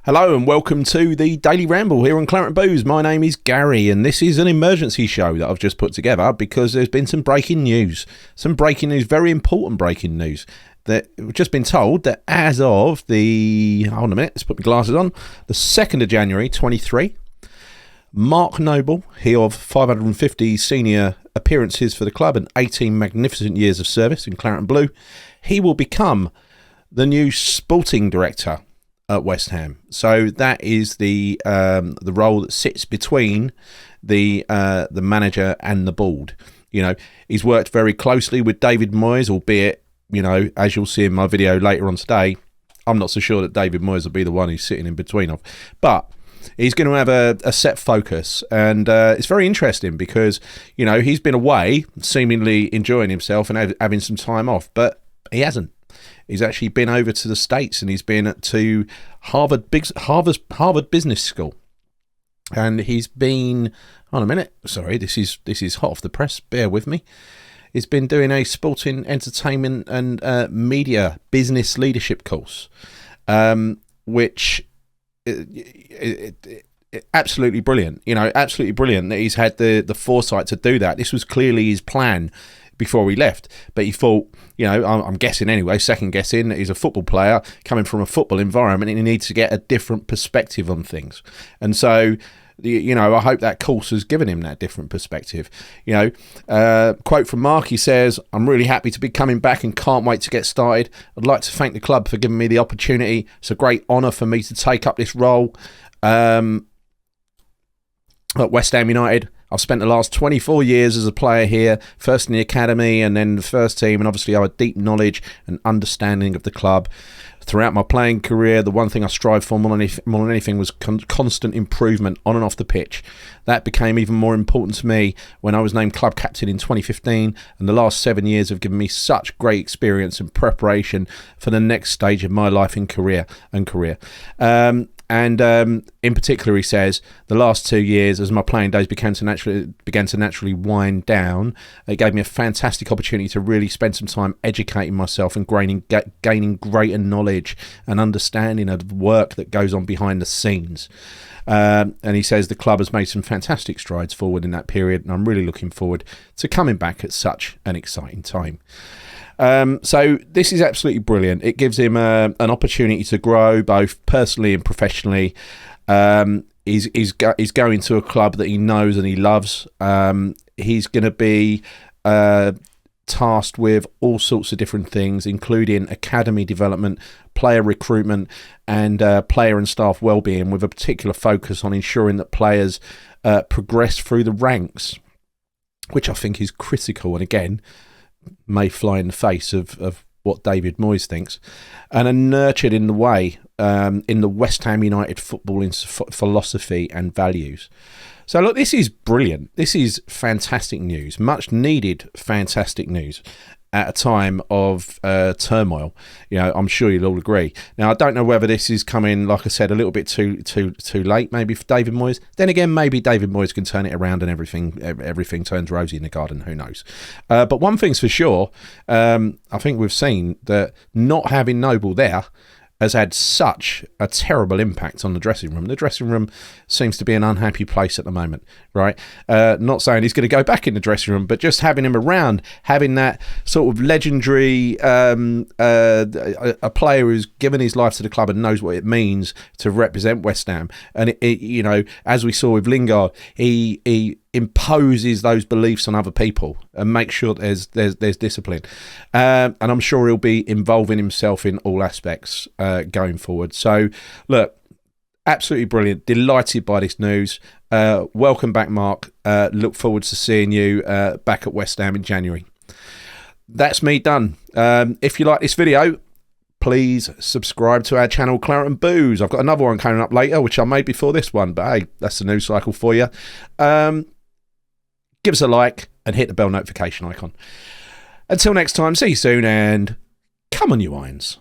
Hello and welcome to the Daily Ramble here on Claret and Booze. My name is Gary and this is an emergency show that I've just put together because there's been some breaking news. Very important breaking news. That we've just been told that as of hold on a minute, let's put my glasses on, the 2nd of January 23, Mark Noble, he of 550 senior appearances for the club and 18 magnificent years of service in Claret and Blue, he will become the new sporting director at West Ham. So that is the role that sits between the manager and the board. You know, he's worked very closely with David Moyes, albeit, you know, as you'll see in my video later on today, I'm not so sure that David Moyes will be the one he's sitting in between of. But he's going to have a set focus, and it's very interesting because, you know, he's been away, seemingly enjoying himself and having some time off, but he hasn't. He's actually been over to the States and he's been to Harvard Business School. And he's been, hold on a minute, sorry, this is hot off the press, bear with me. He's been doing a sporting, entertainment and media business leadership course, which absolutely brilliant. You know, absolutely brilliant that he's had the foresight to do that. This was clearly his plan before he left, but he thought, you know, I'm guessing anyway, second guessing, that he's a football player coming from a football environment and he needs to get a different perspective on things. And so, you know, I hope that course has given him that different perspective. You know, quote from Mark, he says, "I'm really happy to be coming back and can't wait to get started. I'd like to thank the club for giving me the opportunity. It's a great honour for me to take up this role at West Ham United. I've spent the last 24 years as a player here, first in the academy and then the first team, and obviously I have a deep knowledge and understanding of the club. Throughout my playing career, the one thing I strived for more than anything was constant improvement on and off the pitch. That became even more important to me when I was named club captain in 2015, and the last 7 years have given me such great experience and preparation for the next stage of my life in career. And in particular, he says, the last 2 years, as my playing days began to naturally wind down, it gave me a fantastic opportunity to really spend some time educating myself and gaining greater knowledge and understanding of the work that goes on behind the scenes. And he says the club has made some fantastic strides forward in that period, and I'm really looking forward to coming back at such an exciting time. So this is absolutely brilliant. It gives him an opportunity to grow both personally and professionally. He's going to a club that he knows and he loves. He's going to be tasked with all sorts of different things, including academy development, player recruitment, and player and staff well-being, with a particular focus on ensuring that players progress through the ranks, which I think is critical. And again, may fly in the face of what David Moyes thinks, and are nurtured in the way in the West Ham United footballing philosophy and values. So look, this is brilliant. This is fantastic news, much needed fantastic news at a time of turmoil. You know, I'm sure you'll all agree. Now, I don't know whether this is coming, like I said, a little bit too late, maybe for David Moyes. Then again, maybe David Moyes can turn it around and everything turns rosy in the garden. Who knows? But one thing's for sure, I think we've seen that not having Noble there has had such a terrible impact on the dressing room. The dressing room seems to be an unhappy place at the moment, right? Not saying he's going to go back in the dressing room, but just having him around, having that sort of legendary a player who's given his life to the club and knows what it means to represent West Ham. And it you know, as we saw with Lingard, he imposes those beliefs on other people and makes sure there's discipline. And I'm sure he'll be involving himself in all aspects going forward. So, look, absolutely brilliant. Delighted by this news. Welcome back, Mark. Look forward to seeing you back at West Ham in January. That's me done. If you like this video, please subscribe to our channel, Claret and Booze. I've got another one coming up later, which I made before this one, but hey, that's the news cycle for you. Give us a like and hit the bell notification icon. Until next time, see you soon and come on, you irons.